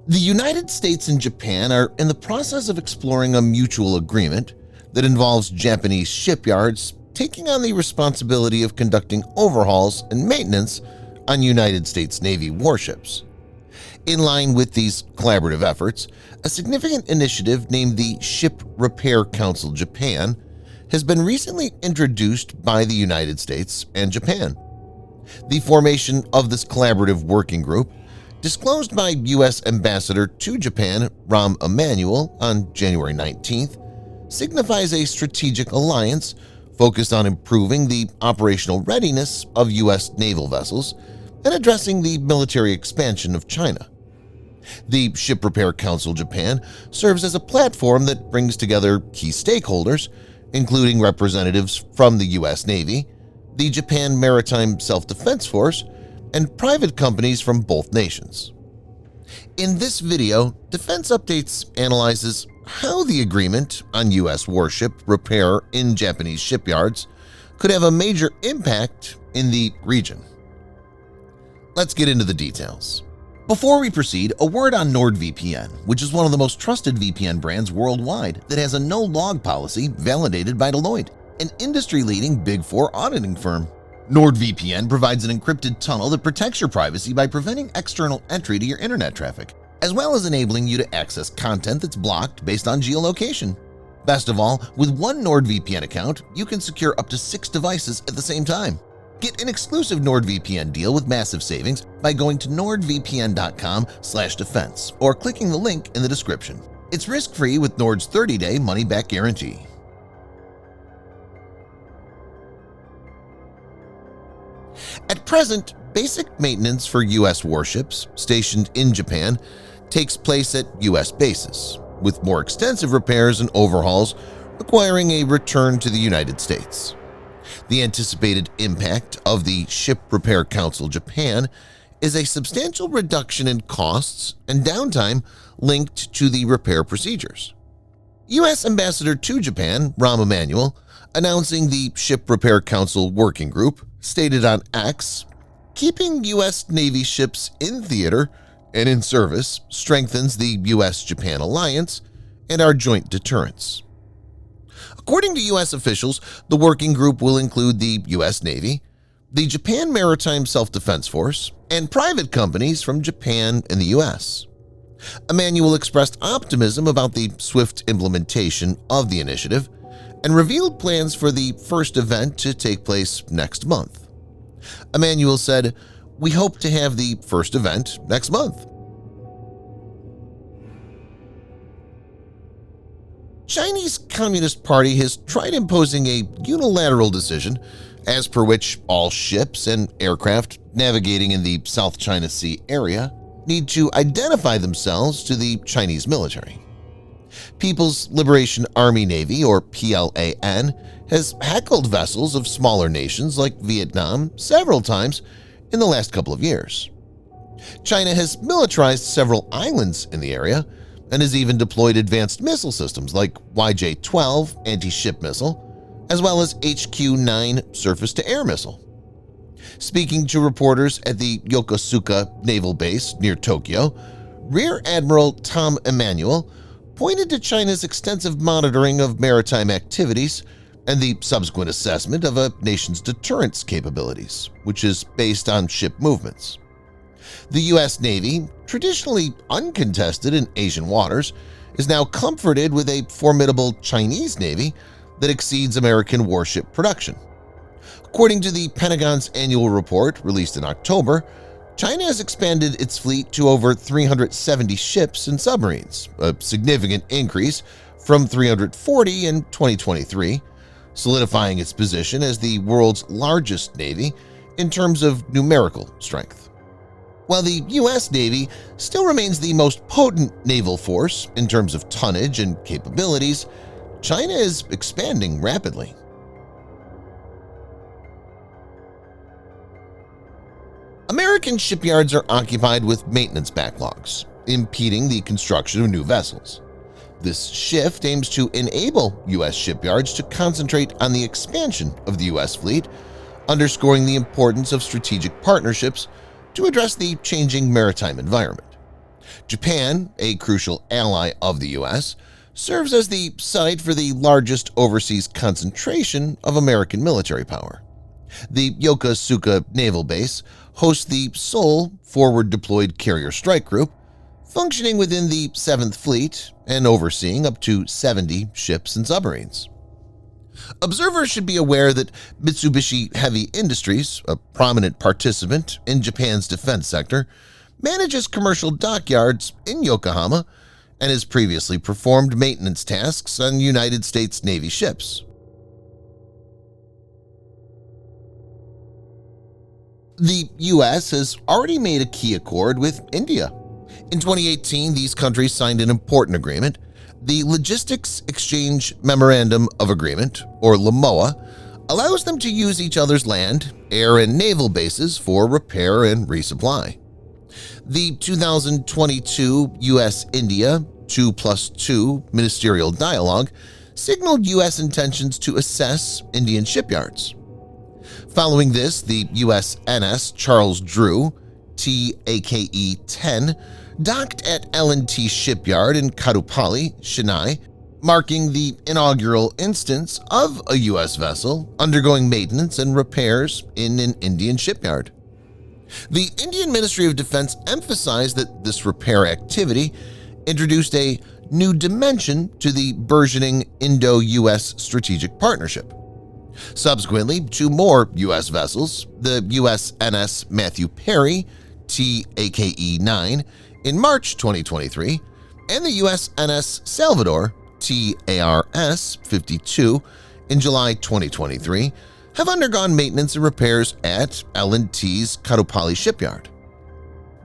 The United States and Japan are in the process of exploring a mutual agreement that involves Japanese shipyards taking on the responsibility of conducting overhauls and maintenance on United States Navy warships. In line with these collaborative efforts, a significant initiative named the Ship Repair Council Japan has been recently introduced by the United States and Japan. The formation of this collaborative working group, disclosed by U.S. Ambassador to Japan Rahm Emanuel on January 19th, signifies a strategic alliance focused on improving the operational readiness of U.S. naval vessels and addressing the military expansion of China. The Ship Repair Council Japan serves as a platform that brings together key stakeholders, including representatives from the U.S. Navy, the Japan Maritime Self-Defense Force, and private companies from both nations. In this video, Defense Updates analyzes how the agreement on U.S. warship repair in Japanese shipyards could have a major impact in the region. Let's get into the details. Before we proceed, a word on NordVPN, which is one of the most trusted VPN brands worldwide that has a no-log policy validated by Deloitte, an industry-leading Big Four auditing firm. NordVPN provides an encrypted tunnel that protects your privacy by preventing external entry to your internet traffic, as well as enabling you to access content that's blocked based on geolocation. Best of all, with one NordVPN account, you can secure up to 6 devices at the same time. Get an exclusive NordVPN deal with massive savings by going to nordvpn.com/defense or clicking the link in the description. It's risk-free with Nord's 30-day money-back guarantee. At present, basic maintenance for U.S. warships stationed in Japan takes place at U.S. bases, with more extensive repairs and overhauls requiring a return to the United States. The anticipated impact of the Ship Repair Council Japan is a substantial reduction in costs and downtime linked to the repair procedures. U.S. Ambassador to Japan Rahm Emanuel, announcing the Ship Repair Council Working Group, stated on X, "Keeping U.S. Navy ships in theater and in service strengthens the U.S.-Japan alliance and our joint deterrence." According to U.S. officials, the working group will include the U.S. Navy, the Japan Maritime Self-Defense Force, and private companies from Japan and the U.S. Emanuel expressed optimism about the swift implementation of the initiative and revealed plans for the first event to take place next month. Emanuel said, "We hope to have the first event next month." Chinese Communist Party has tried imposing a unilateral decision as per which all ships and aircraft navigating in the South China Sea area need to identify themselves to the Chinese military. People's Liberation Army Navy, or PLAN, has heckled vessels of smaller nations like Vietnam several times in the last couple of years. China has militarized several islands in the area and has even deployed advanced missile systems like YJ-12 anti-ship missile, as well as HQ-9 surface-to-air missile. Speaking to reporters at the Yokosuka Naval Base near Tokyo, Rear Admiral Tom Emanuel pointed to China's extensive monitoring of maritime activities and the subsequent assessment of a nation's deterrence capabilities, which is based on ship movements. The U.S. Navy, traditionally uncontested in Asian waters, is now comforted with a formidable Chinese Navy that exceeds American warship production. According to the Pentagon's annual report released in October, China has expanded its fleet to over 370 ships and submarines, a significant increase from 340 in 2023, solidifying its position as the world's largest navy in terms of numerical strength. While the U.S. Navy still remains the most potent naval force in terms of tonnage and capabilities, China is expanding rapidly. American shipyards are occupied with maintenance backlogs, impeding the construction of new vessels. This shift aims to enable U.S. shipyards to concentrate on the expansion of the U.S. fleet, underscoring the importance of strategic partnerships to address the changing maritime environment. Japan, a crucial ally of the U.S., serves as the site for the largest overseas concentration of American military power. The Yokosuka Naval Base hosts the sole forward-deployed carrier strike group, functioning within the 7th Fleet and overseeing up to 70 ships and submarines. Observers should be aware that Mitsubishi Heavy Industries, a prominent participant in Japan's defense sector, manages commercial dockyards in Yokohama and has previously performed maintenance tasks on United States Navy ships. The U.S. has already made a key accord with India. In 2018, these countries signed an important agreement, the Logistics Exchange Memorandum of Agreement, or LAMOA, allows them to use each other's land, air, and naval bases for repair and resupply. The 2022 U.S.-India 2+2 ministerial dialogue signaled U.S. intentions to assess Indian shipyards. Following this, the USNS Charles Drew, TAKE-10, docked at L&T Shipyard in Kadupalli, Chennai, marking the inaugural instance of a U.S. vessel undergoing maintenance and repairs in an Indian shipyard. The Indian Ministry of Defense emphasized that this repair activity introduced a new dimension to the burgeoning Indo-U.S. strategic partnership. Subsequently, two more U.S. vessels, the USNS Matthew Perry, TAKE-9, in March 2023, and the USNS Salvador, TARS-52, in July 2023, have undergone maintenance and repairs at L&T's Kadupalli shipyard.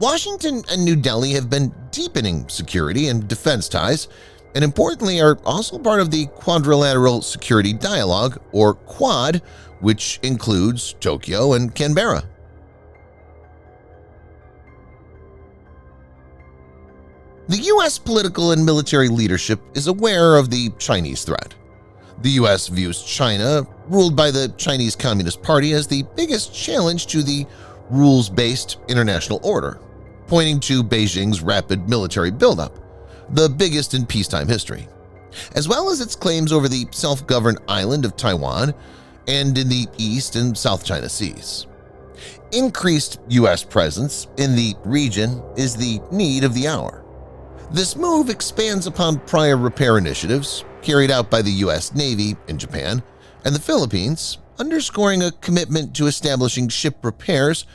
Washington and New Delhi have been deepening security and defense ties, and importantly are also part of the Quadrilateral Security Dialogue, or Quad, which includes Tokyo and Canberra. The U.S. political and military leadership is aware of the Chinese threat. The U.S. views China, ruled by the Chinese Communist Party, as the biggest challenge to the rules-based international order, pointing to Beijing's rapid military buildup, the biggest in peacetime history, as well as its claims over the self-governed island of Taiwan and in the East and South China Seas. Increased U.S. presence in the region is the need of the hour. This move expands upon prior repair initiatives carried out by the U.S. Navy in Japan and the Philippines, underscoring a commitment to establishing ship repairs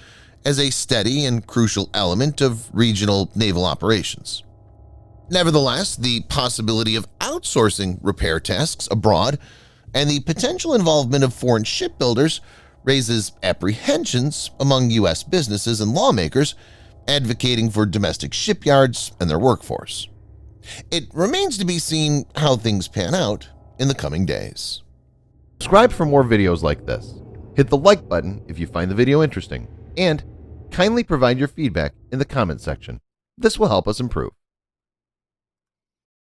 as a steady and crucial element of regional naval operations. Nevertheless, the possibility of outsourcing repair tasks abroad and the potential involvement of foreign shipbuilders raises apprehensions among U.S. businesses and lawmakers advocating for domestic shipyards and their workforce. It remains to be seen how things pan out in the coming days. Subscribe for more videos like this. Hit the like button if you find the video interesting, and kindly provide your feedback in the comment section. This will help us improve.